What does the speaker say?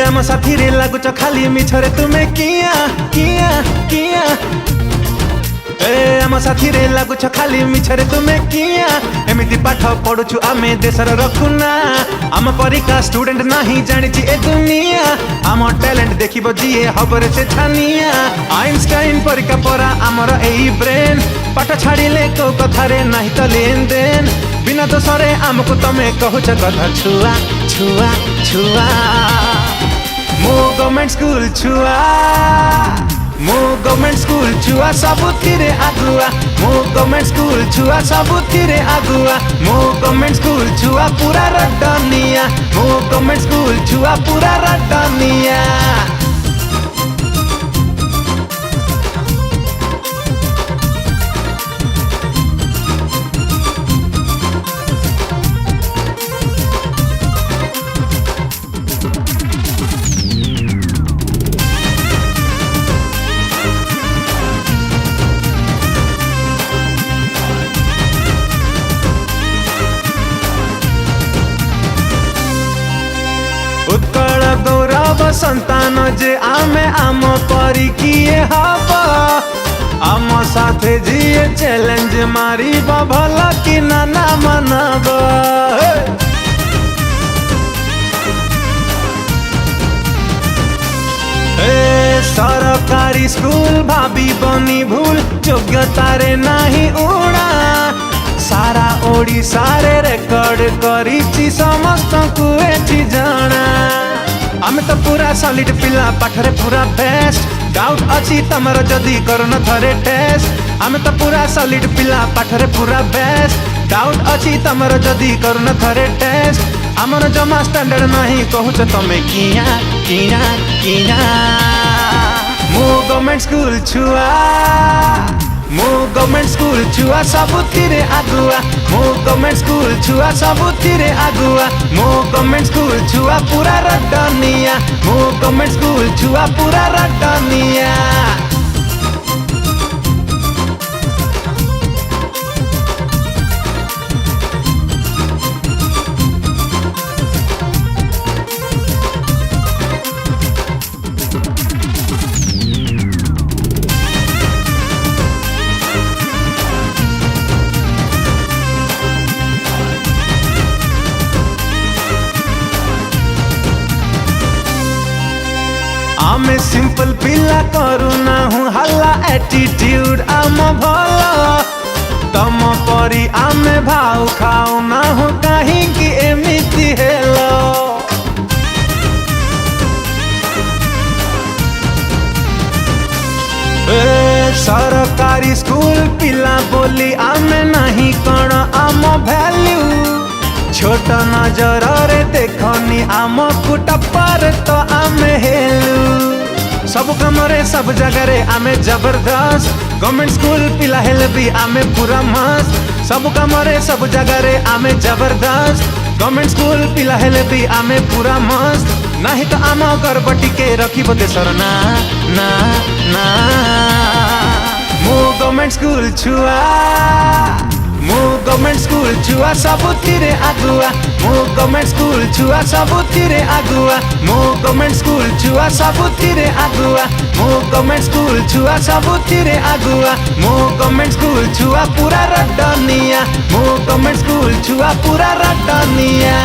आम साथी रे लागुच खाली मिछरे तुमे किया किया किया आम साथी रे लागुछ खाली मिछरे तुमे किया एमिति पाठ पढुछु आमे देशर रखुना आम परिका स्टूडेंट नहीं जानिछि ए दुनिया आम टैलेंट देखिबो जिए हबरे से छानिया आइंस्टाइन परिका परा आमर एई ब्रेन पाठ छाड़िले को कथारे नहीं तो लेन देन बिना दोषरे आमको तमे कहूछ कथा छुआ छुआ छुआ मो गवर्नमेंट स्कूल छुआ मो गवर्नमेंट स्कूल छुआ सबुथिरे आगुआ मो गवर्नमेंट स्कूल छुआ सबुथिरे आगुआ मो गवर्नमेंट स्कूल छुआ पूरा रडनिया मो गवर्नमेंट स्कूल छुआ पूरा रडनिया उत्कल गौरव संतान जे आमे आम परी किए हब आम साथे जिए चैलेंज मारी भल कि ना मनब सरकारी स्कूल भाभी बनी भूल योग्यतारे नहीं उड़ा सारा ओडिशा रे रेकर्ड करिछि समस्त को एठी जाना आमे तो पूरा सॉलिड पिला पाठरे पूरा बेस्ट डाउट अछि तमर जदी करन थरे टेस्ट आमे तो पूरा सॉलिड पिला पाठरे पूरा बेस्ट डाउट अछि तमर जदी करन थरे टेस्ट आमर जमा स्टैंडर्ड नहीं कहूछ तमे किया किया किया मो गवर्नमेंट स्कूल छुआ मो गवर्नमेंट स्कूल छुआ सबुथिरे आगुआ मो गवर्नमेंट स्कूल छुआ सबुथिरे आगुआ मो गवर्नमेंट स्कूल छुआ पूरा रडनिया मो गवर्नमेंट स्कूल छुआ पूरा रडनिया आमे सिंपल पिला करूना हूँ हल्ला एटीट्यूड आम भल तम परी आमे भाव खाऊ ना हूँ कहीं कि एमिति हेलो सरकारी स्कूल पिला बोली आमे नहीं कण आम वैल्यू छोट नजर रे देखनी आम कुटपर तो आमे हेलु सब कमरे सब जगह रे आमे जबरदस्त गवर्नमेंट स्कूल पिला हेले भी आमे पूरा मस्त सब कमरे सब जगह रे आमे जबरदस्त गवर्नमेंट स्कूल पिला हेले भी आमे पूरा मस्त नहीं तो आम गरबटी के रखिबो देशर ना ना ना मो गवर्नमेंट स्कूल छुआ मो गवर्नमेंट स्कूल छुआ सबुथिरे आगुआ मो गवर्नमेंट स्कूल छुआ सबुथिरे आगुआ मो गवर्नमेंट स्कूल छुआ सबुथिरे आगुआ मो गवर्नमेंट स्कूल छुआ सबुथिरे आगुआ मो गवर्नमेंट स्कूल छुआ पूरा रडनिया मो गवर्नमेंट स्कूल छुआ पूरा रडनिया।